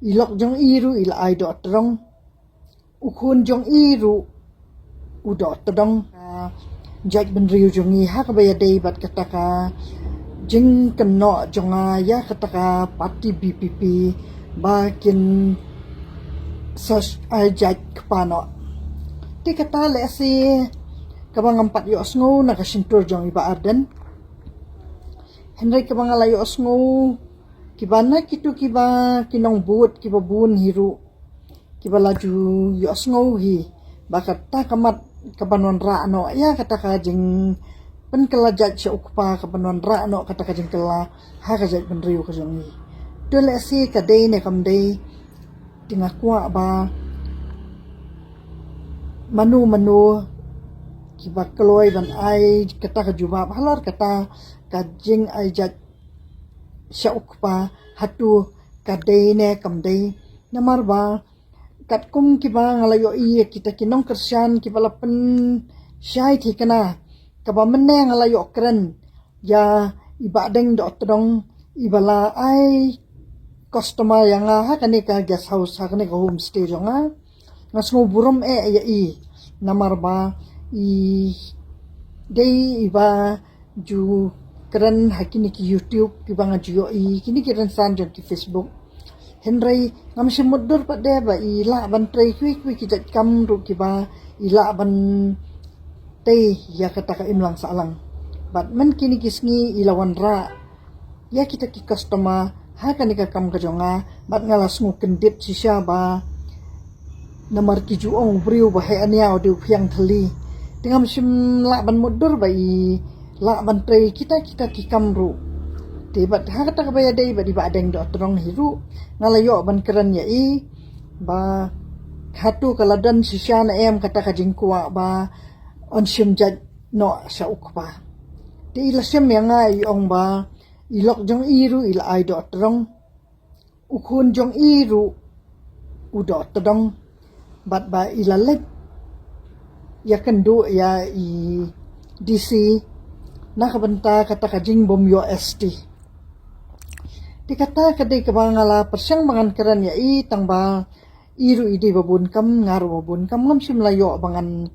ilok jong iru ila ai dot trong ukun jong iru udot todong jaj ben riu jongi ha ka baya dei bat kataka jing keno jonga ya kataka parti BPP bakin sos ai jaj kpano ti kata le si kabang empat yo sngo nakasintur jong iba arden Henry kabang alayo sngo kibana kitu kiba kinong buot kiba bun hiru kiba laju yo sngo hi bakata kamat kabanon ra no ya kata kajing pen kala jaj sa ukpa kabanon ra no kata kajing kala ha ka jaj ben riu ka jongi to le si ka dei ne kam dei tinga kwa ba manu kiba kloi ban ai kata ka juba halor kata kajing ai jaj sa ukpa hatu ka dei ne kam dei namar ba kat kum kiba ngalayo iya kita kinong kersian kiba lapen syai thikana kaba menne ngalayo kren ya iba deng do todong ibala ai customer yang ha kani ka guest house ha kani ka homestay jonga ngasmo burom ya i namar ba i dei iba ju kren hakini ki YouTube kiba ngajuyo i kini kiran sanjon ki Facebook Henry ngam simudur pa de ba ila ban tray kwi kijat kam ru kiba ila ban tei ya kata ka imlang salang bat man kini kisngi ilawan ra ya kita ki customer ha kan ka kam ka jonga bat ngalas ngu kendit sisya ba namar ki juong briu ba he ania adu phiang thali tingam sim la ban mudur ba i la ban tray kita ki kam ru tibat ha kata ka baya dei ba di ba deng do trong hiru ngalayo ban keren ya i ba hatu kaladan sisya na em kata ka jingkwa ba on sim jaj no sa ukpa ti ila sim yang ai ong ba ilok jong iru ila ai do trong ukun jong iru udo todong bat ba ila let ya kendo ya i DC nakabanta kata ka jing bom yo ST dikata kadai kabangala persyang bangan keran ya i tangba iru ide babun kam ngaru babun kam ngam sim layo bangan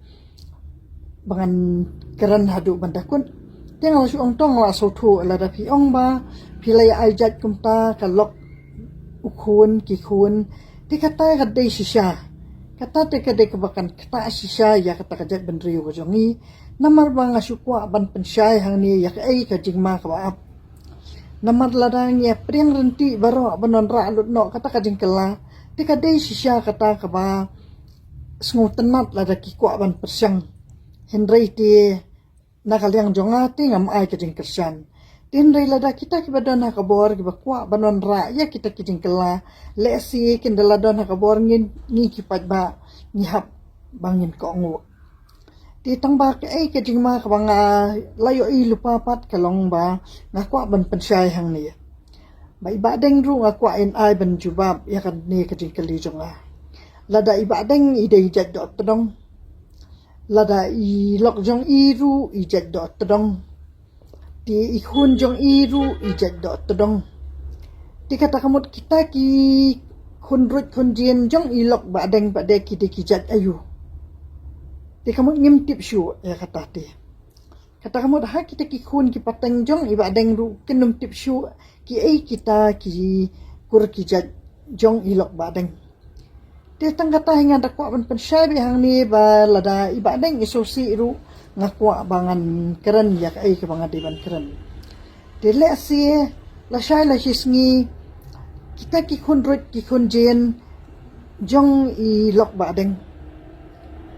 keran hadu bandakun tengal su ong tong la so thu la da pi ong ba pilai ai jat kumta kalok ukun ki kun dikata kadai sisya kata te kadai kabakan kata sisya ya kata kajat benriu ko jongi namar bang asukwa ban pensyai hang ni ya ai ka jingma ka baap namar ladang ya priang renti baro banon ra lut no kata ka jingkela tika dei sisya kata ka ba sngutan mat lada ki kwa ban persyang Henry ti nakaliang jonga ti ngam ai ka jingkersan Henry lada kita ki badana ka bor ki ba kwa banon ra ya kita ki jingkela le si kindala don ka bor ngin ni ki pat ba ni hap bangin ko ngu ti tangba ke ai ke jingma ka banga layo i lupa pat kalong ba ngakwa ban pensai hang ni ba iba deng ru ngakwa in ai ban jubab ya kan ni ke jingkali jonga lada iba deng i dei jat dot todong lada i lok jong i ru i jat dot todong ti i hun jong i ru i jat dot todong ti kata kamut kita ki hun rut hun jien jong i lok ba deng ba de ki jat ayu di kamu ngimtip syu ya kata ti kata kamu dah kita ki kun ki pateng jong iba deng ru kenum tip syu ki ai kita ki kur ki jat jong ilok ba deng ti tang kata hinga da kwa ban pensai bi hang ni ba lada iba deng isosi ru ngakwa bangan keren ya ai ke bangan di ban keren ti le si la shai la hisngi kita ki kun rut ki kun jen jong ilok ba deng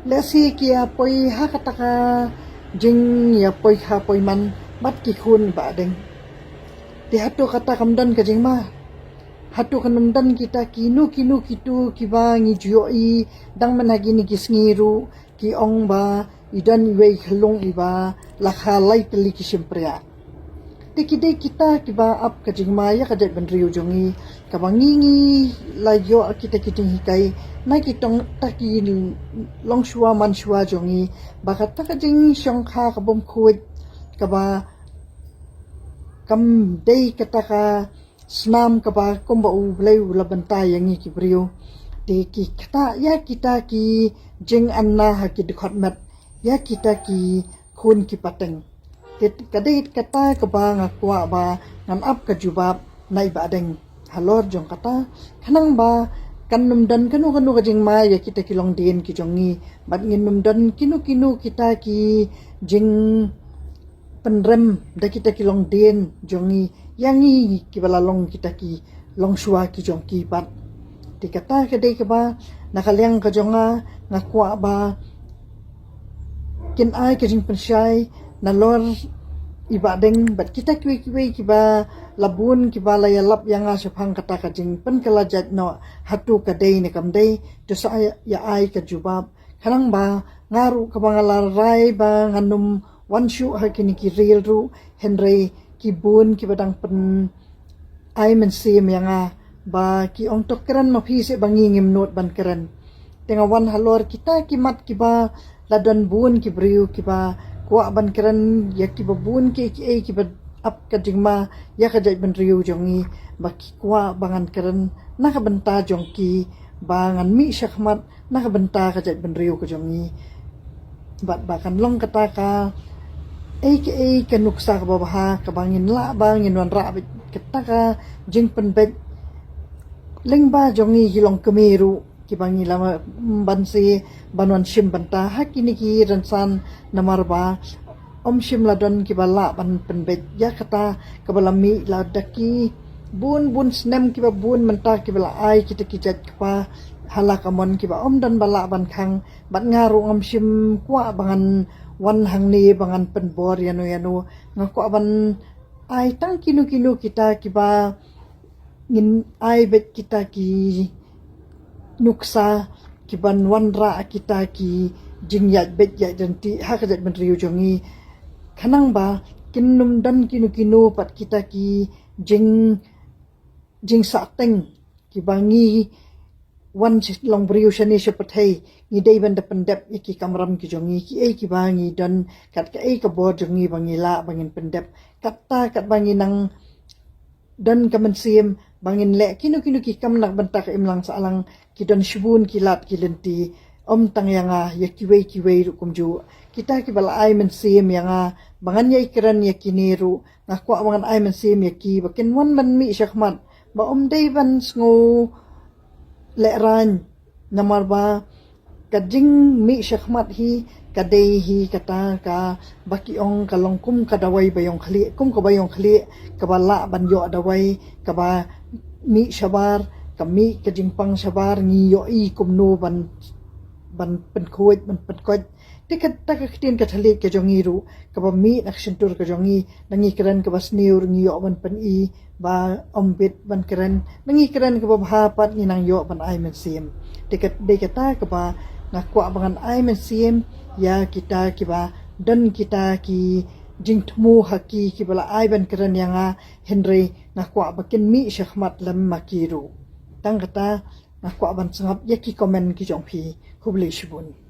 lesi kia poi ha kataka jing ya poi ha poi man bat ki kun ba deng ti hatu kata kamdan ka jing ma hatu kanamdan kita kinu kitu kiba ngi juyo i dang managi ni kisngiru ki ong ba idan iwe khalung iba lakha lai peli ki simpria tikide kita kiba up ka jing ma ya ka jat ban riu jongi ka bangingi layo kita kiting hikai na kitong taki long shua man shua jongi bakat ta ka jing syong kha ka bom khuit ka ba kam dei kata ka senam kapa komba u blai u labanta yangi ki brio de ki kata ya kita ki jeng anna ha ki dikhot mat ya kita ki khun ki pateng kadai kata kapa ngakwa ba ngan ap ka jubab nai ba deng halor jong kata khanang ba kan num dan kanu ka jeng ma ya kita ki long den ki jongi bat ngin num dan kinu kita ki jeng penrem da kita ki long den jongi yangi ki bala long kita ki long shua ki jong ki bat dikata kadai ka ba nakaliang ka jonga ngakwa ba kin ai ka jing pensyai nalor ibadeng bat kita kiwe ki ba labun ki ba la yalap yang asapang kata ka jing pen kalajat no hatu kadai ne kamdai to sa ya ai ka jubab khanang ba ngaru ka bangalar rai ba nganum wanshu ha kini ki real ru henry ki bun ki badang pen ai men sim yang ba ki ong tok keran ma phi se bangi ngim not ban keran tenga wan halor kita ki mat ki ba ladon bun ki briu ki ba kwa ban keran ya ki ba bun ki ki ba ap ka jingma ya ka jai ban riu jongi ba ki kwa bangan keran na ka benta jong ki bangan mi syakmat na ka benta ka jai ban riu ka jongi bat bakan long kata ka ka nuksa ka babaha ka bangin la bangin wan ra kata ka jing penbet lengba jongi hilong kemeru ki bangi lama bansi banwan shim banta hakini ki ransan namarba om shim ladon ki bala ban penbet ya kata kabalami la daki bun snem ki ba bun menta ki bala ai kita ki jat pa halakamon ki ba om dan bala ban khang bat ngaru om shim kwa bangan wan hang ni bangan penbor yano ngako ban ai tang kinu kita ki ba ngin ai bet kita ki nuksa ki ban wanra kita ki jingyat bet ya janti hakajat ben riu jongi khanang ba kinnum dan kinu pat kita ki jing sateng ki bangi wan long briu shani shapathai ni dei ban da pendep ki kamram ki jongi ki bangi dan kat ka ka bo jongi bangi la bangin pendep katta kat bangi nang dan kamansim bangin le kinu ki kam nak bentak imlang salang ki don shubun ki lat ki lenti om tang yanga ya kiwei rukum ju kita ki bala ai men sim yanga bangan ya ikran ya kiniru ngakwa bangan ai men sim ya ki bakin wan man mi syakmat ba om dei ban sngo le ran namar ba kajing mi syakmat hi kadai hi kata ka baki ong kalong kum kadawai bayong khali kum ka bayong khali kabala banyo adawai kaba mi shabar kami kajingpang shabar ngi yo i kumno ban penkuat ban penkot tikat takaktin kathali ka jongiru kaba mi naksentur ka jongi nangi kran ka basniur ngi yo ban pen i ba ombit ban kran nangi kran ka bahapat ni nang yo ban ai men sim tikat de kata kaba ngakwa bangan ai men sim ya kita kiba dan kita ki jingtmu haki kibala ai ban kran yanga henry nakwa bakin mi syahmat lam makiru tang kata nakwa ban sangap ya ki komen ki jongpi hubli shibun